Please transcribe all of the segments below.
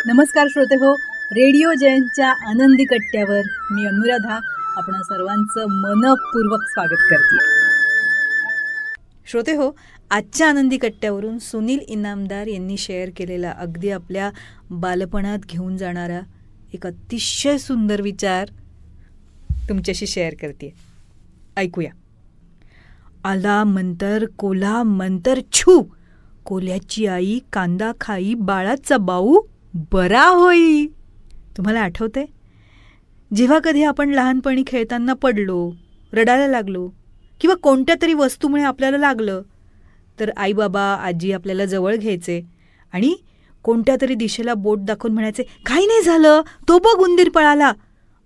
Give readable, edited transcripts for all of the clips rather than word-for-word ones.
नमस्कार श्रोते हो, रेडिओ जयंतच्या आनंदी कट्ट्यावर मी अनुराधा आपण सर्वांचं मनपूर्वक स्वागत करते. श्रोते हो, आजच्या आनंदी कट्ट्यावरून सुनील इनामदार यांनी शेअर केलेला अगदी आपल्या बालपणात घेऊन जाणारा एक अतिशय सुंदर विचार तुमच्याशी शेअर करते. ऐकूया. आला मंतर कोल्हा मंतर छू, कोल्ह्याची आई कांदा खाई बाळाचा बाऊ बरा होई. तुम्हाला आठवते जेव्हा कधी आपण लहानपणी खेळताना पडलो, रडायला लागलो किंवा कोणत्या तरी वस्तूमुळे आपल्याला लागलं तर आई बाबा आजी आपल्याला जवळ घ्यायचे आणि कोणत्या तरी दिशेला बोट दाखवून म्हणायचे, काही नाही झालं, तो बघ उंदीर पळाला.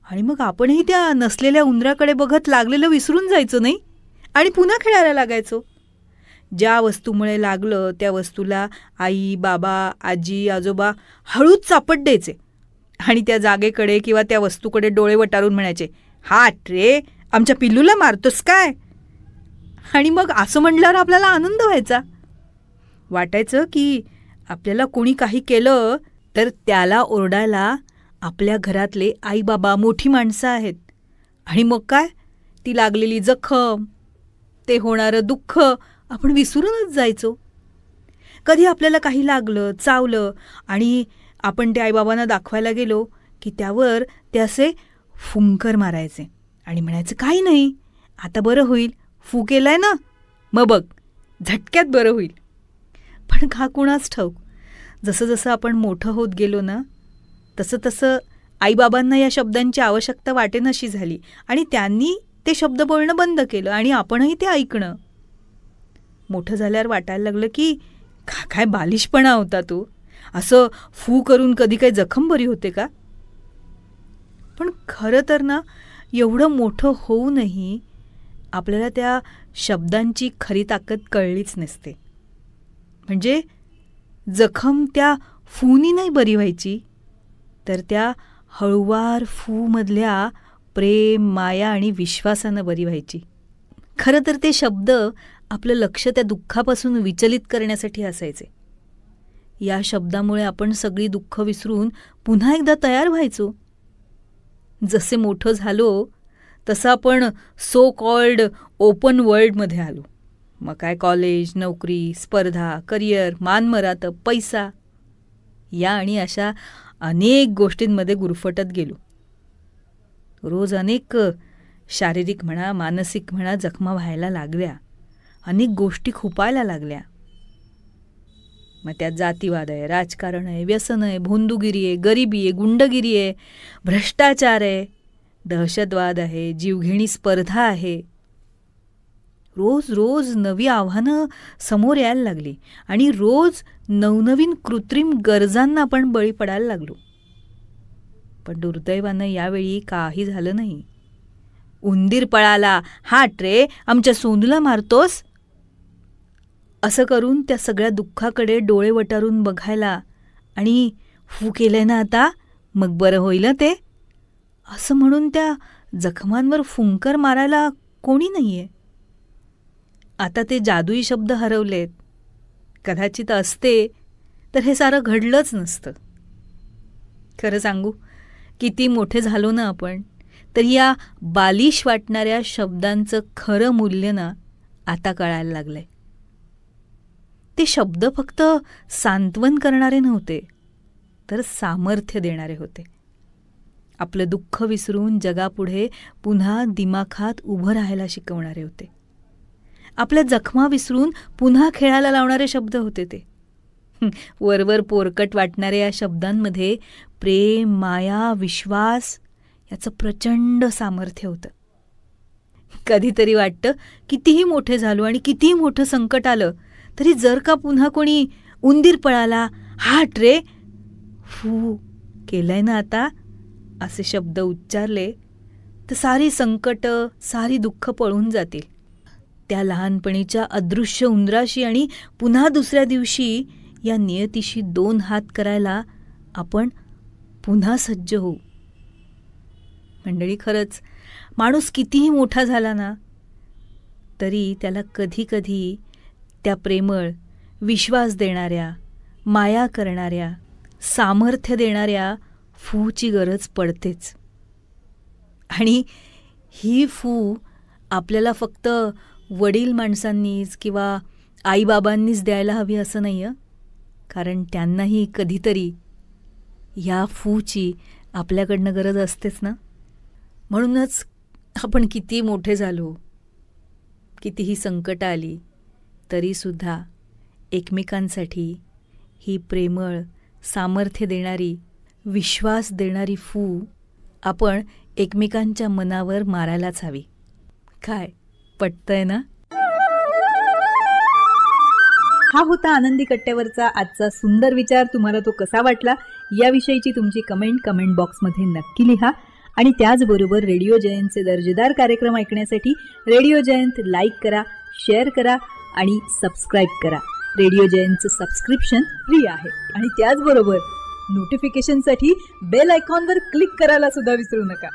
आणि मग आपणही त्या नसलेल्या उंदराकडे बघत लागलेलं विसरून जायचो नाही आणि पुन्हा खेळायला लागायचो. ज्या वस्तूमुळे लागलं त्या वस्तूला आई बाबा आजी आजोबा हळूच चापट द्यायचे आणि त्या जागेकडे किंवा त्या वस्तूकडे डोळे वटारून म्हणायचे, हाट रे, आमच्या पिल्लूला मारतोस काय. आणि मग असं म्हटल्यावर आपल्याला आनंद व्हायचा. वाटायचं की आपल्याला कोणी काही केलं तर त्याला ओरडायला आपल्या घरातले आई बाबा मोठी माणसं आहेत. आणि मग काय, ती लागलेली जखम, ते होणारं दुःख आपण विसरूनच जायचो. कधी आपल्याला काही लागलं चावलं आणि आपण ते आईबाबांना दाखवायला गेलो की त्यावर ते असे फुंकर मारायचे आणि म्हणायचं, काही नाही, आता बरं होईल, फू केलाय ना, मग बघ झटक्यात बरं होईल. पण का कुणास ठाऊक, जसं जसं आपण मोठं होत गेलो ना तसं तसं आईबाबांना या शब्दांची आवश्यकता वाटेनाशी झाली आणि त्यांनी ते शब्द बोलणं बंद केलं आणि आपणही ते ऐकणं. मोठं झाल्यावर वाटायला लागलं की काय बालिशपणा होता तो, असं फू करून कधी काही जखम बरी होते का. पण खरं तर ना, एवढं मोठं होऊनही आपल्याला त्या शब्दांची खरी ताकद कळलीच नसते. म्हणजे जखम त्या फूनी नाही बरी व्हायची, तर त्या हळूवार फूमधल्या प्रेम माया आणि विश्वासानं बरी व्हायची. खरं तर ते शब्द आपलं लक्ष त्या दुःखापासून विचलित करण्यासाठी असायचे. या शब्दामुळे आपण सगळी दुःख विसरून पुन्हा एकदा तयार व्हायचो. जसे मोठं झालो तसं आपण सो कॉल्ड ओपन वर्ल्डमध्ये आलो. मग काय कॉलेज, नोकरी, स्पर्धा, करिअर, मानमरातब, पैसा या आणि अशा अनेक गोष्टींमध्ये गुरफटत गेलो. रोज अनेक शारीरिक म्हणा मानसिक म्हणा जखमा व्हायला लागल्या, अनेक गोष्टी खुपायला लागल्या. मग त्यात जातीवाद आहे, राजकारण आहे, व्यसन आहे, भोंदूगिरी आहे, गरिबी आहे, गुंडगिरी आहे, भ्रष्टाचार आहे, दहशतवाद आहे, जीवघेणी स्पर्धा आहे. रोज रोज नवी आव्हानं समोर यायला लागली आणि रोज नवनवीन कृत्रिम गरजांना आपण बळी पडायला लागलो. पण दुर्दैवानं यावेळी काही झालं नाही. उंदीर पळाला, हाट रे, आमच्या सोनूला मारतोस, असं करून त्या सगळ्या दुःखाकडे डोळे वटारून बघायला आणि फू केलंय ना आता, मग बरं होईल ते, असं म्हणून त्या जखमांवर फुंकर मारायला कोणी नाहीये. आता ते जादुई शब्द हरवलेत. कदाचित असते तर हे सारं घडलंच नसतं. खरं सांगू, किती मोठे झालो ना आपण, तर या बालिश वाटणाऱ्या शब्दांचं खरं मूल्य ना आता कळायला लागलंय. ते शब्द फक्त सांत्वन करणारे नव्हते, तर सामर्थ्य देणारे होते. आपलं दुःख विसरून जगापुढे पुन्हा दिमाखात उभं राहायला शिकवणारे होते. आपल्या जखमा विसरून पुन्हा खेळायला लावणारे शब्द होते ते. वरवर पोरकट वाटणाऱ्या या शब्दांमध्ये प्रेम, माया, विश्वास याचं प्रचंड सामर्थ्य होतं. कधीतरी वाटतं कितीही मोठे झालो आणि कितीही मोठं संकट आलं तरी जर का पुन्हा कोणी उंदीर पळाला, हाट रे, फू केलंय ना आता, असे शब्द उच्चारले तर सारी संकट सारी दुःख पळून जातील. त्या लहानपणीच्या अदृश्य उंदराशी आणि पुन्हा दुसऱ्या दिवशी या नियतीशी 2 हात करायला आपण पुन्हा सज्ज होऊ. मंडळी, खरंच माणूस कितीही मोठा झाला ना तरी त्याला कधी कधी त्या प्रेमळ, विश्वास देणाऱ्या, माया करणाऱ्या, सामर्थ्य देणाऱ्या फूची गरज पडतेच. आणि ही फू आपल्याला फक्त वडील माणसांनीच किंवा आईबाबांनीच द्यायला हवी असं नाही आहे, कारण त्यांनाही कधीतरी ह्या फूची आपल्याकडनं गरज असतेच ना. म्हणूनच आपण किती मोठे झालो, कितीही संकट आली, तरीसुद्धा एकमेकांसाठी ही प्रेमळ, सामर्थ्य देणारी, विश्वास देणारी फू आपण एकमेकांच्या मनावर मारायलाच हवी. काय पटतंय ना? हा होता आनंदी कट्ट्यावरचा आजचा सुंदर विचार. तुम्हाला तो कसा वाटला याविषयीची तुमची कमेंट बॉक्समध्ये नक्की लिहा. आणि त्याचबरोबर रेडिओ जयंतचे दर्जेदार कार्यक्रम ऐकण्यासाठी रेडिओ जयंत लाईक करा, शेअर करा आणि सबस्क्राईब करा. रेडिओ जयंतचं सबस्क्रिप्शन फ्री आहे. आणि त्याचबरोबर नोटिफिकेशनसाठी बेल आयकॉनवर क्लिक करायला सुद्धा विसरू नका.